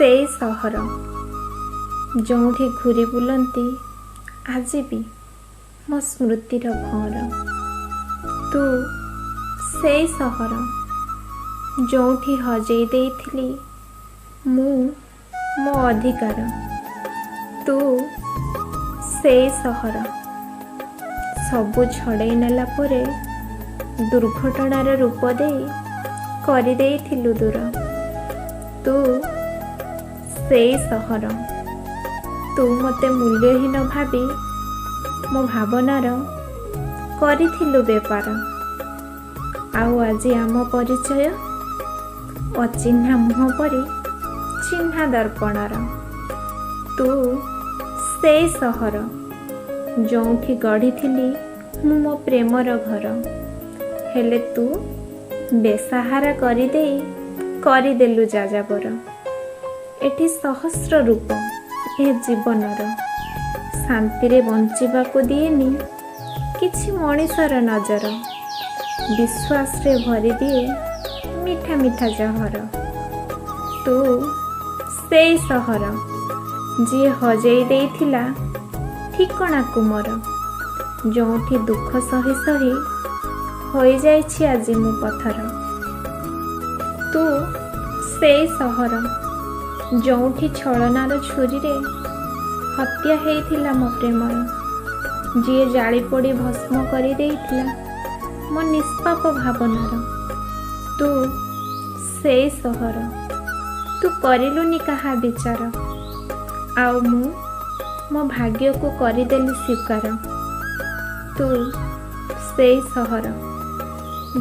ସେଇ ସହର ଯେଉଁଠି ଘୁରି ବୁଲନ୍ତି ଆଜି ବି ମୋ ସ୍ମୃତିର ଭଅଁର। ତୁ ସେଇ ସହର ଯେଉଁଠି ହଜେଇ ଦେଇଥିଲି ମୁଁ ମୋ ଅଧିକାର। ତୁ ସେଇ ସହର ସବୁ ଛଡ଼େଇ ନେଲା ପରେ ଦୁର୍ଘଟଣାର ରୂପ ଦେଇ କରିଦେଇଥିଲୁ ଦୂର। ତୁ ସେଇ ସହର ତୁ ମୋତେ ମୂଲ୍ୟହୀନ ଭାବି ମୋ ଭାବନାର କରିଥିଲୁ ବେପାର। ଆଉ ଆଜି ଆମ ପରିଚୟ ଅଚିହ୍ନା ମୁହଁ ପରି ଚିହ୍ନା ଦର୍ପଣର। ତୁ ସେଇ ସହର ଯେଉଁଠି ଗଢ଼ିଥିଲି ମୁଁ ମୋ ପ୍ରେମର ଘର। ହେଲେ ତୁ ବେସାହାରା କରିଦେଇ କରିଦେଲୁ ଯାଯାବର। ଏଠି ସହସ୍ର ରୂପ ଏ ଜୀବନର ଶାନ୍ତିରେ ବଞ୍ଚିବାକୁ ଦିଏନି କିଛି ମଣିଷର ନଜର। ବିଶ୍ୱାସରେ ଭରିଦିଏ ମିଠା ମିଠା ଜହର। ତୁ ସେଇ ସହର ଯିଏ ହଜେଇ ଦେଇଥିଲା ଠିକଣାକୁ ମୋର, ଯେଉଁଠି ଦୁଃଖ ସହି ସହି ହୋଇଯାଇଛି ଆଜି ମୁଁ ପଥର। ତୁ ସେଇ ସହର ଯେଉଁଠି ଛଳନାର ଛୁରୀରେ ହତ୍ୟା ହେଇଥିଲା ମୋ ପ୍ରେମର, ଯିଏ ଜାଳି ପୋଡ଼ି ଭସ୍ମ କରିଦେଇଥିଲା ମୋ ନିଷ୍ପାପ ଭାବନାର। ତୁ ସେଇ ସହର ତୁ କରିଲୁନି କାହା ବିଚାର, ଆଉ ମୁଁ ମୋ ଭାଗ୍ୟକୁ କରିଦେଲି ସ୍ୱୀକାର। ତୁ ସେଇ ସହର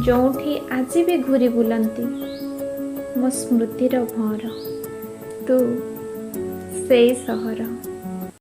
ଯେଉଁଠି ଆଜି ବି ଘୁରି ବୁଲନ୍ତି ମୋ ସ୍ମୃତିର ଭଅଁର। ତୁ ସେଇ ସହର।